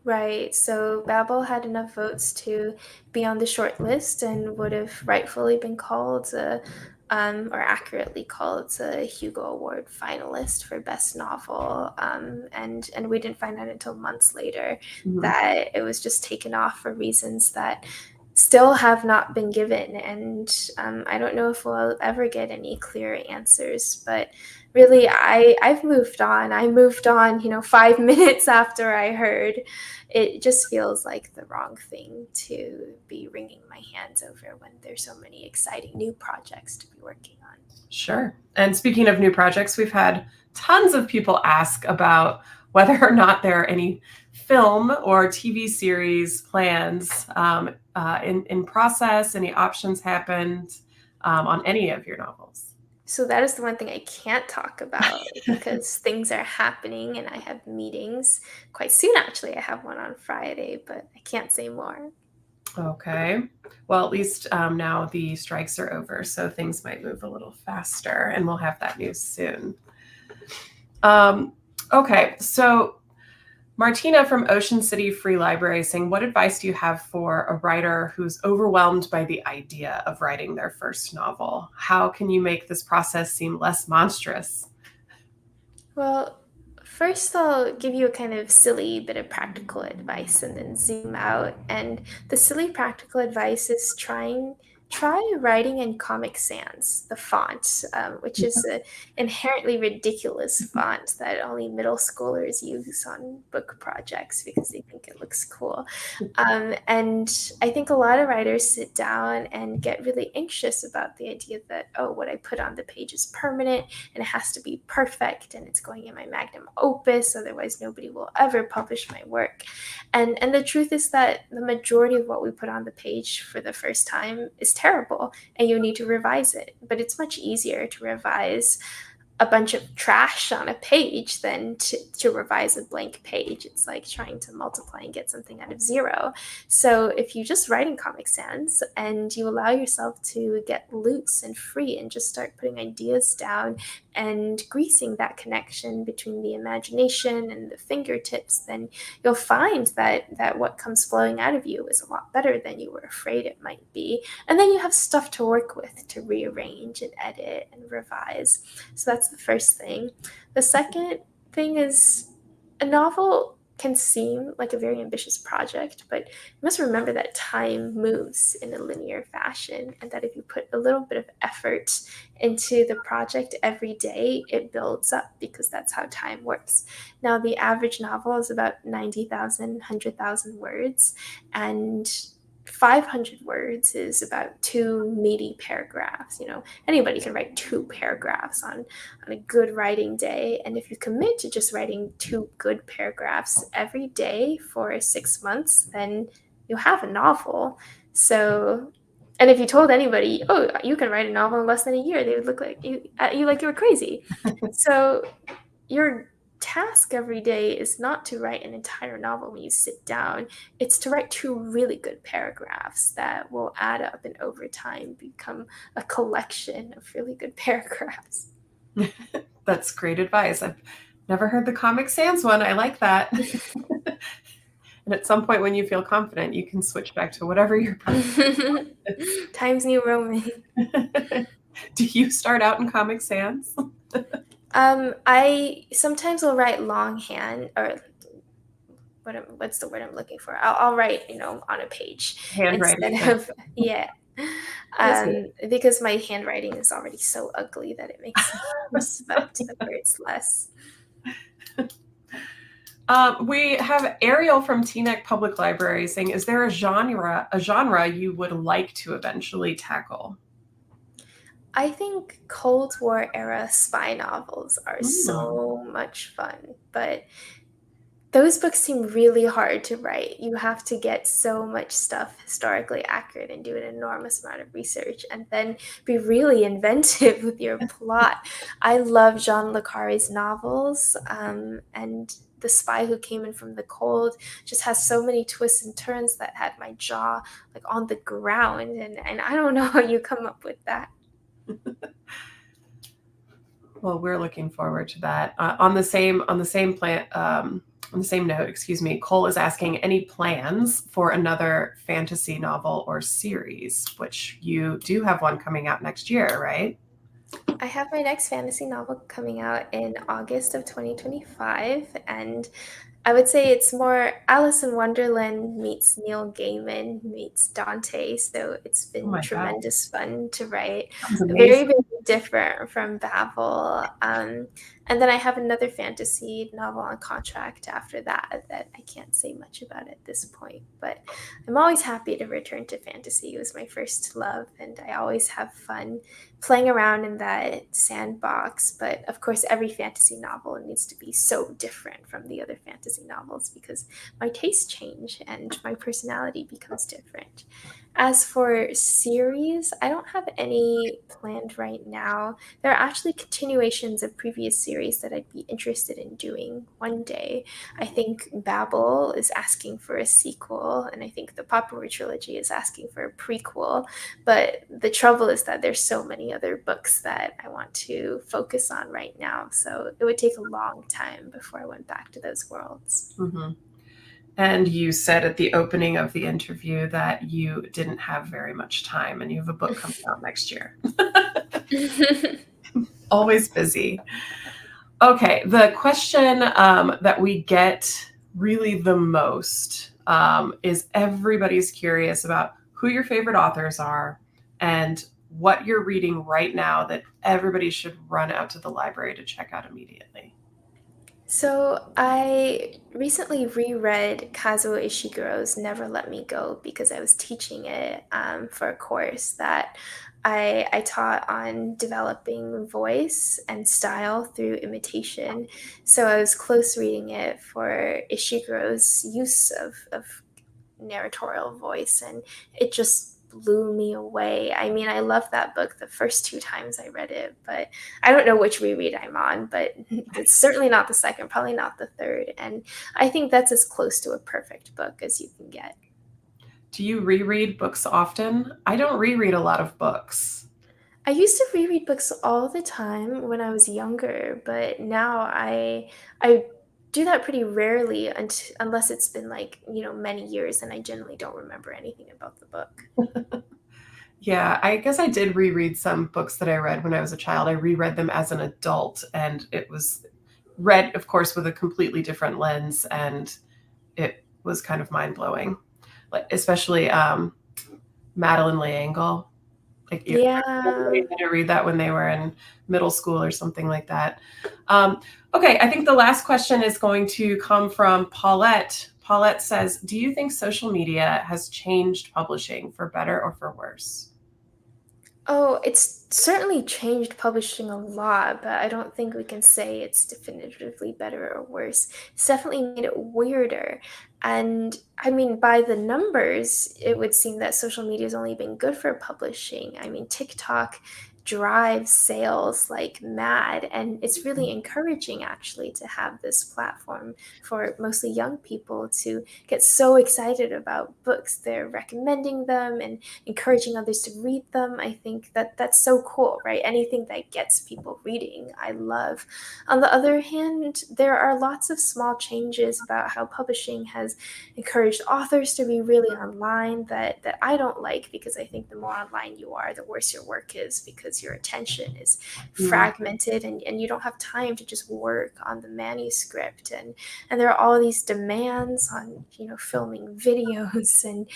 Right. So Babel had enough votes to be on the short list and would have rightfully been called or accurately called a Hugo Award finalist for Best Novel. And we didn't find out until months later that it was just taken off for reasons that still have not been given. And I don't know if we'll ever get any clear answers, but really, I've moved on. I moved on, 5 minutes after I heard. It just feels like the wrong thing to be wringing my hands over when there's so many exciting new projects to be working on. Sure. And speaking of new projects, we've had tons of people ask about whether or not there are any film or TV series plans in process, any options happened on any of your novels. So that is the one thing I can't talk about because things are happening and I have meetings quite soon. Actually, I have one on Friday, but I can't say more. Okay. Well, at least now the strikes are over, so things might move a little faster, and we'll have that news soon. Okay, so Martina from Ocean City Free Library saying, what advice do you have for a writer who's overwhelmed by the idea of writing their first novel? How can you make this process seem less monstrous? Well, first I'll give you a kind of silly bit of practical advice and then zoom out. And the silly practical advice is try writing in Comic Sans, the font, which is an inherently ridiculous font that only middle schoolers use on book projects because they think it looks cool. And I think a lot of writers sit down and get really anxious about the idea that, oh, what I put on the page is permanent and it has to be perfect and it's going in my magnum opus, otherwise nobody will ever publish my work. And the truth is that the majority of what we put on the page for the first time is terrible and you need to revise it. But it's much easier to revise a bunch of trash on a page than to revise a blank page. It's like trying to multiply and get something out of zero. So if you just write in Comic Sans and you allow yourself to get loose and free and just start putting ideas down and greasing that connection between the imagination and the fingertips, then you'll find that what comes flowing out of you is a lot better than you were afraid it might be. And then you have stuff to work with to rearrange and edit and revise. So that's the first thing. The second thing is a novel can seem like a very ambitious project, but you must remember that time moves in a linear fashion and that if you put a little bit of effort into the project every day, it builds up because that's how time works. Now, the average novel is about 90,000, 100,000 words, and 500 words is about 2 meaty paragraphs. Anybody can write 2 paragraphs on a good writing day. And if you commit to just writing 2 good paragraphs every day for 6 months, then you'll have a novel. So, and if you told anybody, oh, you can write a novel in less than a year, they would look like you were crazy. So your task every day is not to write an entire novel when you sit down. It's to write 2 really good paragraphs that will add up and over time become a collection of really good paragraphs. That's great advice. I've never heard the Comic Sans one. I like that. And at some point when you feel confident, you can switch back to whatever your Times New Roman. Do you start out in Comic Sans? I sometimes will write longhand, or what's the word I'm looking for? I'll write, on a page instead Handwriting. of yeah. Yes. Because my handwriting is already so ugly that it makes me respect the words less. We have Ariel from Teaneck Public Library saying, is there a genre you would like to eventually tackle? I think Cold War era spy novels are Mm. so much fun, but those books seem really hard to write. You have to get so much stuff historically accurate and do an enormous amount of research and then be really inventive with your plot. I love Jean le Carre's novels, and The Spy Who Came In From the Cold just has so many twists and turns that had my jaw like on the ground, and I don't know how you come up with that. Well, we're looking forward to that. On the same note, excuse me, Cole is asking any plans for another fantasy novel or series, which you do have one coming out next year, right? I have my next fantasy novel coming out in August of 2025, and I would say it's more Alice in Wonderland meets Neil Gaiman meets Dante. So it's Oh been my God, tremendous fun to write. sounds Very, amazing. very different from Babel. And then I have another fantasy novel on contract after that I can't say much about at this point. But I'm always happy to return to fantasy. It was my first love, and I always have fun playing around in that sandbox. But of course, every fantasy novel needs to be so different from the other fantasy novels because my tastes change and my personality becomes different. As for series, I don't have any planned right now. There are actually continuations of previous series that I'd be interested in doing one day. I think Babel is asking for a sequel, and I think the Popular Trilogy is asking for a prequel. But the trouble is that there's so many other books that I want to focus on right now. So it would take a long time before I went back to those worlds. Mm-hmm. And you said at the opening of the interview that you didn't have very much time and you have a book coming out next year. Always busy. Okay, the question that we get really the most is everybody's curious about who your favorite authors are and what you're reading right now that everybody should run out to the library to check out immediately. So I recently reread Kazuo Ishiguro's Never Let Me Go because I was teaching it for a course that I taught on developing voice and style through imitation. So I was close reading it for Ishiguro's use of narratorial voice, and it just blew me away. I mean, I loved that book the first two times I read it, but I don't know which reread I'm on, but it's certainly not the second, probably not the third. And I think that's as close to a perfect book as you can get. Do you reread books often? I don't reread a lot of books. I used to reread books all the time when I was younger, but now I do that pretty rarely unless it's been like, many years and I generally don't remember anything about the book. Yeah, I guess I did reread some books that I read when I was a child. I reread them as an adult, and it was read, of course, with a completely different lens, and it was kind of mind blowing. Like especially Madeline Leangle. Like everybody Yeah. had to read that when they were in middle school or something like that. Okay, I think the last question is going to come from Paulette. Paulette says, "Do you think social media has changed publishing for better or for worse?" Oh, it's certainly changed publishing a lot, but I don't think we can say it's definitively better or worse. It's definitely made it weirder. And I mean, by the numbers, it would seem that social media has only been good for publishing. I mean, TikTok drives sales like mad, and it's really encouraging actually to have this platform for mostly young people to get so excited about books. They're recommending them and encouraging others to read them. I think that that's so so cool, right? Anything that gets people reading, I love. On the other hand, there are lots of small changes about how publishing has encouraged authors to be really online that I don't like, because I think the more online you are, the worse your work is, because your attention is Mm. fragmented, and you don't have time to just work on the manuscript. And there are all these demands on, filming videos and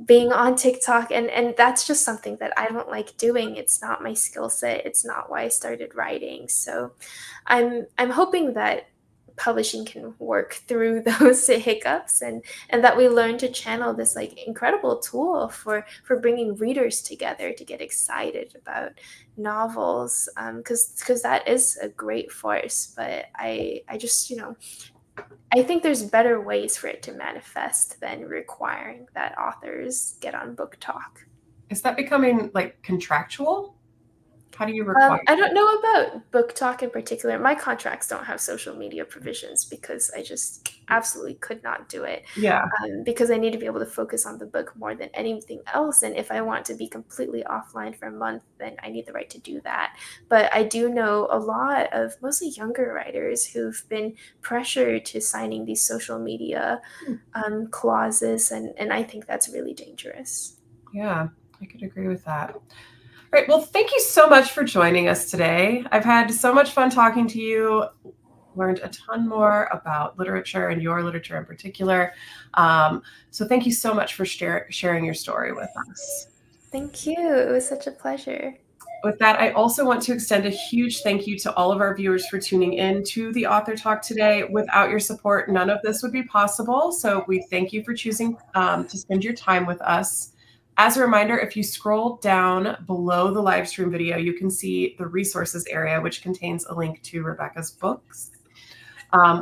being on TikTok, and that's just something that I don't like doing. It's not my skill set. It's not why I started writing. So I'm hoping that publishing can work through those hiccups, and that we learn to channel this like incredible tool for bringing readers together to get excited about novels, because that is a great force. But I just, I think there's better ways for it to manifest than requiring that authors get on Book Talk. Is that becoming like contractual? How do you require? I don't know about Book Talk in particular. My contracts don't have social media provisions, because I just absolutely could not do it. Yeah. Because I need to be able to focus on the book more than anything else. And if I want to be completely offline for a month, then I need the right to do that. But I do know a lot of mostly younger writers who've been pressured to signing these social media clauses. And I think that's really dangerous. Yeah, I could agree with that. All right. Well, thank you so much for joining us today. I've had so much fun talking to you, learned a ton more about literature and your literature in particular. So thank you so much for sharing your story with us. Thank you. It was such a pleasure. With that, I also want to extend a huge thank you to all of our viewers for tuning in to the Author Talk today. Without your support, none of this would be possible. So we thank you for choosing to spend your time with us. As a reminder, if you scroll down below the live stream video, you can see the resources area, which contains a link to Rebecca's books.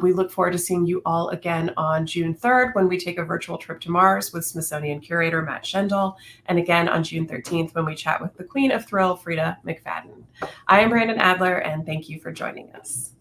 We look forward to seeing you all again on June 3rd when we take a virtual trip to Mars with Smithsonian curator Matt Schendel, and again on June 13th when we chat with the Queen of Thrill, Frida McFadden. I am Brandon Adler, and thank you for joining us.